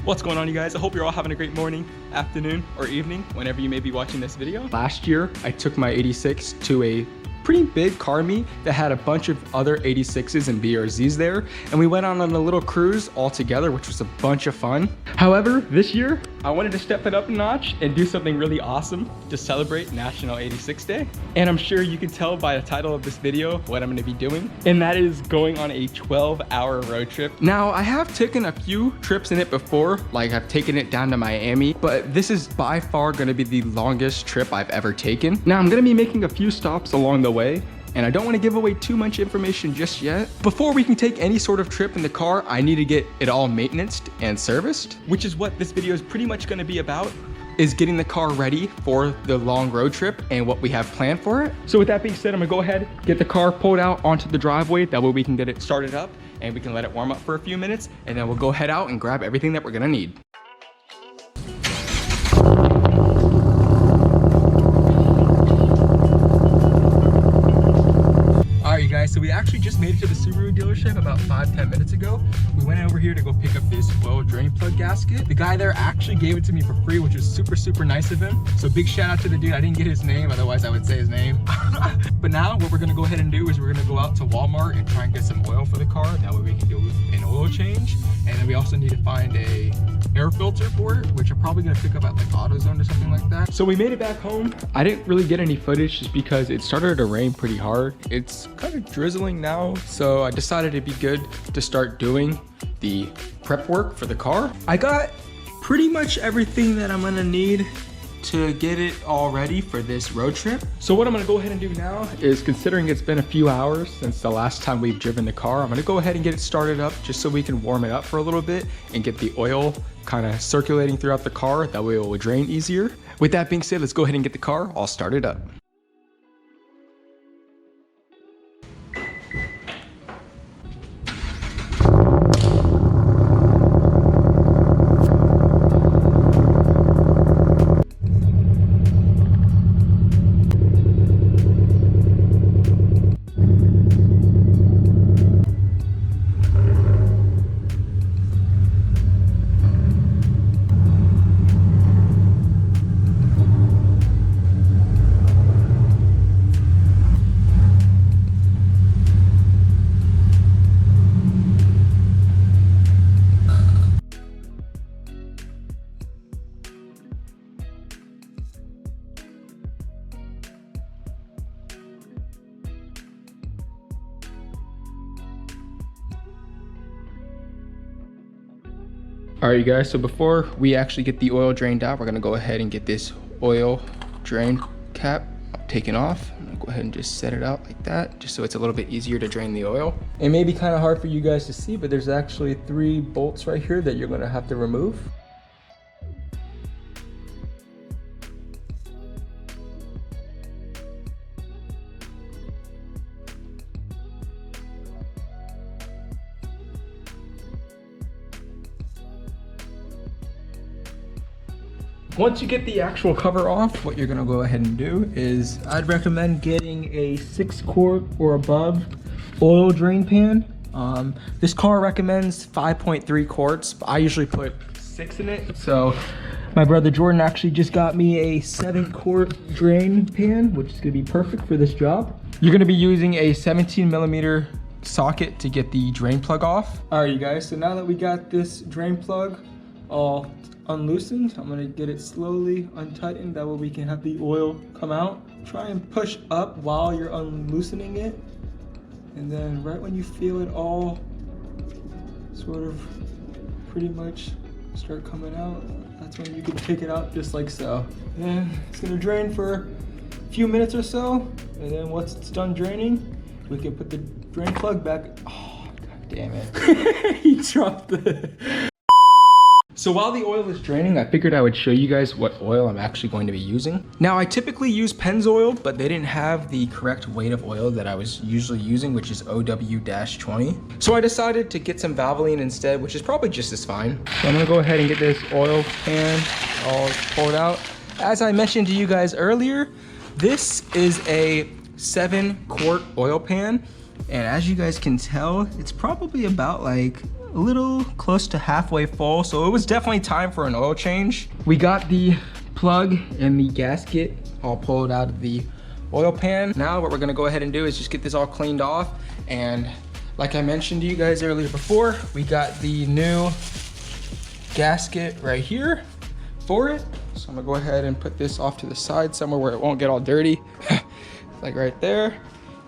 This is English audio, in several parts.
What's going on, you guys? I hope you're all having a great morning, afternoon, or evening, whenever you may be watching this video. Last year, I took my 86 to a pretty big car meet that had a bunch of other 86s and BRZs there, and we went on a little cruise all together, which was a bunch of fun. However, this year, I wanted to step it up a notch and do something really awesome to celebrate National 86 Day. And I'm sure you can tell by the title of this video what I'm gonna be doing, and that is going on a 12-hour road trip. Now, I have taken a few trips in it before, like I've taken it down to Miami, but this is by far gonna be the longest trip I've ever taken. Now, I'm gonna be making a few stops along the way, and I don't want to give away too much information just yet. Before we can take any sort of trip in the car, I need to get it all maintenanced and serviced, which is what this video is pretty much going to be about, is getting the car ready for the long road trip and what we have planned for it. So with that being said, I'm gonna go ahead, get the car pulled out onto the driveway. That way we can get it started up and we can let it warm up for a few minutes, and then we'll go head out and grab everything that we're gonna need. Alright guys, so we actually just made it to the Subaru dealership about 5-10 minutes ago. We went over here to go pick up this oil drain plug gasket. The guy there actually gave it to me for free, which was super nice of him. So big shout out to the dude. I didn't get his name, otherwise I would say his name. But now what we're gonna go ahead and do is we're gonna go out to Walmart and try and get some oil for the car. That way we can do an oil change. And then we also need to find a air filter for it, which I'm probably gonna pick up at like AutoZone or something like that. So we made it back home. I didn't really get any footage just because it started to rain pretty hard. It's kind of drizzling now, so I decided it'd be good to start doing the prep work for the car. I got pretty much everything that I'm gonna need to get it all ready for this road trip. So what I'm gonna go ahead and do now is, considering it's been a few hours since the last time we've driven the car, I'm gonna go ahead and get it started up just so we can warm it up for a little bit and get the oil kind of circulating throughout the car. That way it will drain easier. With that being said, let's go ahead and get the car all started up. All right, you guys, so before we actually get the oil drained out, we're gonna go ahead and get this oil drain cap taken off. I'm gonna go ahead and just set it out like that, just so it's a little bit easier to drain the oil. It may be kind of hard for you guys to see, but there's actually 3 bolts right here that you're gonna have to remove. Once you get the actual cover off, what you're gonna go ahead and do is, I'd recommend getting a 6-quart or above oil drain pan. This car recommends 5.3 quarts, but I usually put 6 in it. So my brother Jordan actually just got me a 7-quart drain pan, which is gonna be perfect for this job. You're gonna be using a 17mm socket to get the drain plug off. All right, you guys, so now that we got this drain plug all unloosened, I'm gonna get it slowly untightened. That way we can have the oil come out. Try and push up while you're unloosening it. And then right when you feel it all sort of pretty much start coming out, that's when you can take it out just like so. And it's gonna drain for a few minutes or so. And then once it's done draining, we can put the drain plug back. Oh, god damn it. He dropped the... So while the oil is draining, I figured I would show you guys what oil I'm actually going to be using. Now, I typically use Pennzoil, but they didn't have the correct weight of oil that I was usually using, which is OW-20. So I decided to get some Valvoline instead, which is probably just as fine. So I'm gonna go ahead and get this oil pan all poured out. As I mentioned to you guys earlier, this is a 7-quart oil pan. And as you guys can tell, it's probably about like a little close to halfway full. So it was definitely time for an oil change. We got the plug and the gasket all pulled out of the oil pan. Now what we're gonna go ahead and do is just get this all cleaned off. And like I mentioned to you guys earlier before, we got the new gasket right here for it. So I'm gonna go ahead and put this off to the side somewhere where it won't get all dirty. Like right there.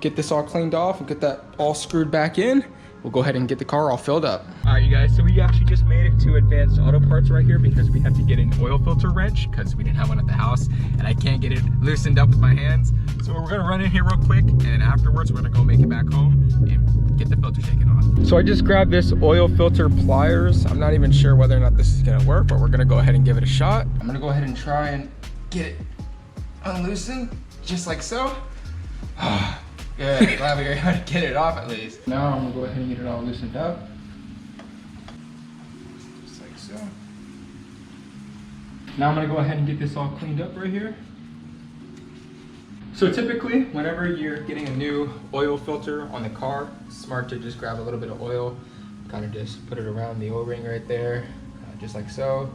Get this all cleaned off and get that all screwed back in. We'll go ahead and get the car all filled up. All right, you guys, so we actually just made it to Advanced Auto Parts right here because we had to get an oil filter wrench because we didn't have one at the house and I can't get it loosened up with my hands. So we're gonna run in here real quick and then afterwards we're gonna go make it back home and get the filter taken off. So I just grabbed this oil filter pliers. I'm not even sure whether or not this is gonna work, but we're gonna go ahead and give it a shot. I'm gonna go ahead and try and get it unloosened just like so. Good, glad we were able to get it off at least. Now I'm gonna go ahead and get it all loosened up. Just like so. Now I'm gonna go ahead and get this all cleaned up right here. So typically, whenever you're getting a new oil filter on the car, it's smart to just grab a little bit of oil, kind of just put it around the O-ring right there, just like so,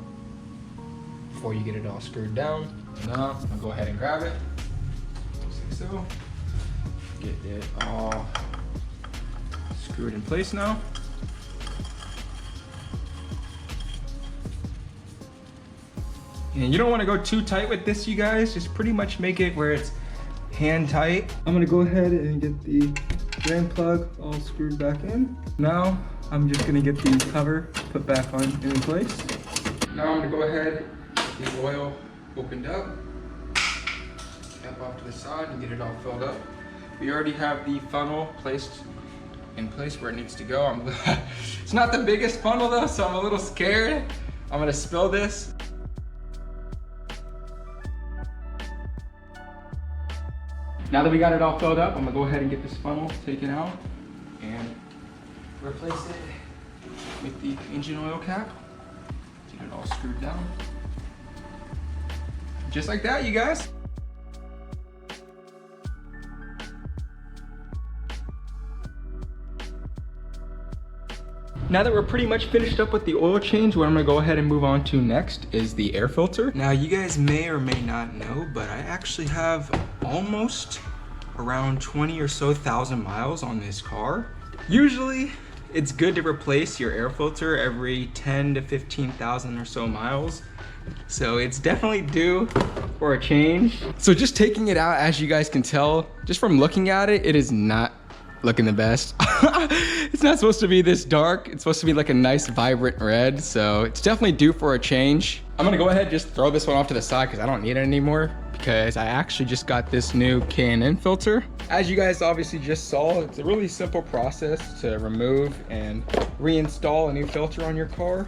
before you get it all screwed down. Now I'm gonna go ahead and grab it, just like so. Get it all screwed in place now. And you don't want to go too tight with this, you guys. Just pretty much make it where it's hand tight. I'm gonna go ahead and get the drain plug all screwed back in. Now I'm just gonna get the cover put back on in place. Now I'm gonna go ahead, get the oil opened up, cap off to the side and get it all filled up. We already have the funnel placed in place where it needs to go. It's not the biggest funnel though, so I'm a little scared. I'm gonna spill this. Now that we got it all filled up, I'm gonna go ahead and get this funnel taken out and replace it with the engine oil cap. Get it all screwed down. Just like that, you guys. Now that we're pretty much finished up with the oil change, what I'm gonna go ahead and move on to next is the air filter. Now you guys may or may not know, but I actually have almost around 20 or so thousand miles on this car. Usually it's good to replace your air filter every 10 to 15,000 or so miles. So it's definitely due for a change. So just taking it out, as you guys can tell, just from looking at it, it is not looking the best. It's not supposed to be this dark. It's supposed to be like a nice vibrant red. So it's definitely due for a change. I'm gonna go ahead and just throw this one off to the side because I don't need it anymore, because I actually just got this new K&N filter. As you guys obviously just saw, it's a really simple process to remove and reinstall a new filter on your car.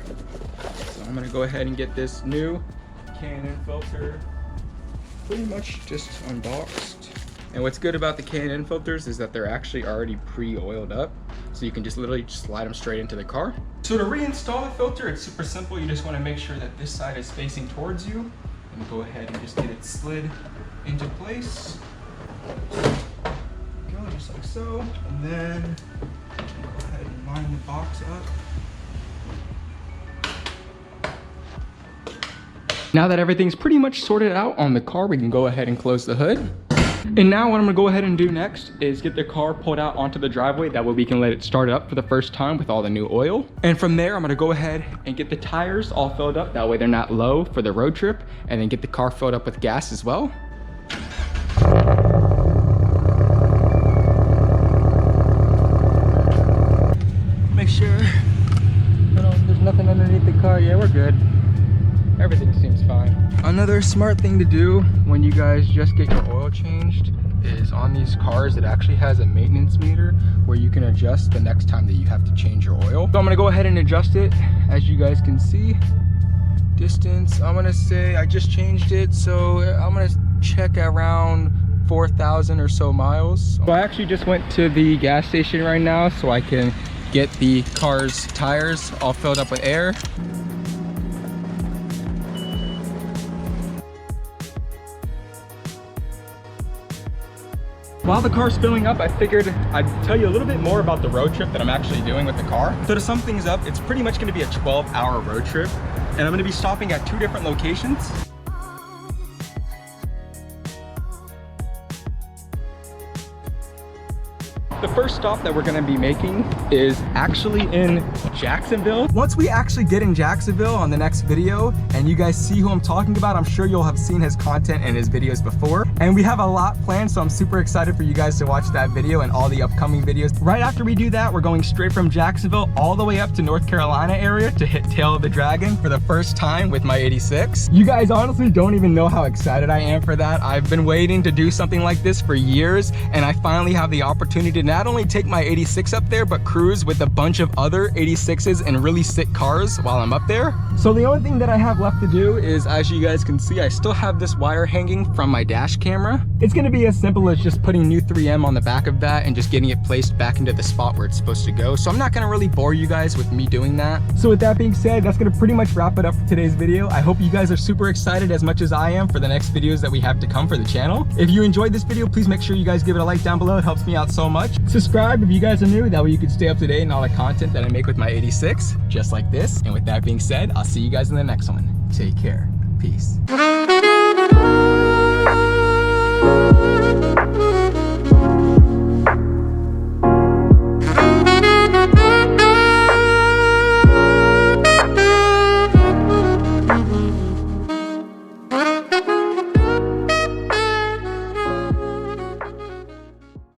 So I'm gonna go ahead and get this new K&N filter pretty much just unboxed. And what's good about the K&N filters is that they're actually already pre-oiled up. So you can just literally just slide them straight into the car. So to reinstall the filter, it's super simple. You just want to make sure that this side is facing towards you. And go ahead and just get it slid into place. Go just like so. And then go ahead and line the box up. Now that everything's pretty much sorted out on the car, we can go ahead and close the hood. And now what I'm gonna go ahead and do next is get the car pulled out onto the driveway. That way we can let it start up for the first time with all the new oil. And from there, I'm gonna go ahead and get the tires all filled up. That way they're not low for the road trip. And then get the car filled up with gas as well. Make sure there's nothing underneath the car. Yeah, we're good. Everything seems fine. Another smart thing to do when you guys just get your oil changed is on these cars, it actually has a maintenance meter where you can adjust the next time that you have to change your oil. So I'm gonna go ahead and adjust it. As you guys can see, distance, I'm gonna say I just changed it. So I'm gonna check around 4,000 or so miles. So I actually just went to the gas station right now so I can get the car's tires all filled up with air. While the car's filling up, I figured I'd tell you a little bit more about the road trip that I'm actually doing with the car. So to sum things up, it's pretty much gonna be a 12-hour road trip, and I'm gonna be stopping at 2 different locations. The first stop that we're gonna be making is actually in Jacksonville. Once we actually get in Jacksonville on the next video and you guys see who I'm talking about, I'm sure you'll have seen his content and his videos before. And we have a lot planned, so I'm super excited for you guys to watch that video and all the upcoming videos. Right after we do that, we're going straight from Jacksonville all the way up to North Carolina area to hit Tail of the Dragon for the first time with my 86. You guys honestly don't even know how excited I am for that. I've been waiting to do something like this for years, and I finally have the opportunity to not only take my 86 up there, but cruise with a bunch of other 86s and really sick cars while I'm up there. So the only thing that I have left to do is, as you guys can see, I still have this wire hanging from my dash camera. It's gonna be as simple as just putting new 3M on the back of that and just getting it placed back into the spot where it's supposed to go. So I'm not gonna really bore you guys with me doing that. So with that being said, that's gonna pretty much wrap it up for today's video. I hope you guys are super excited as much as I am for the next videos that we have to come for the channel. If you enjoyed this video, please make sure you guys give it a like down below. It helps me out so much. Subscribe if you guys are new, that way you can stay up to date on all the content that I make with my 86, just like this. And with that being said, I'll see you guys in the next one. Take care. Peace.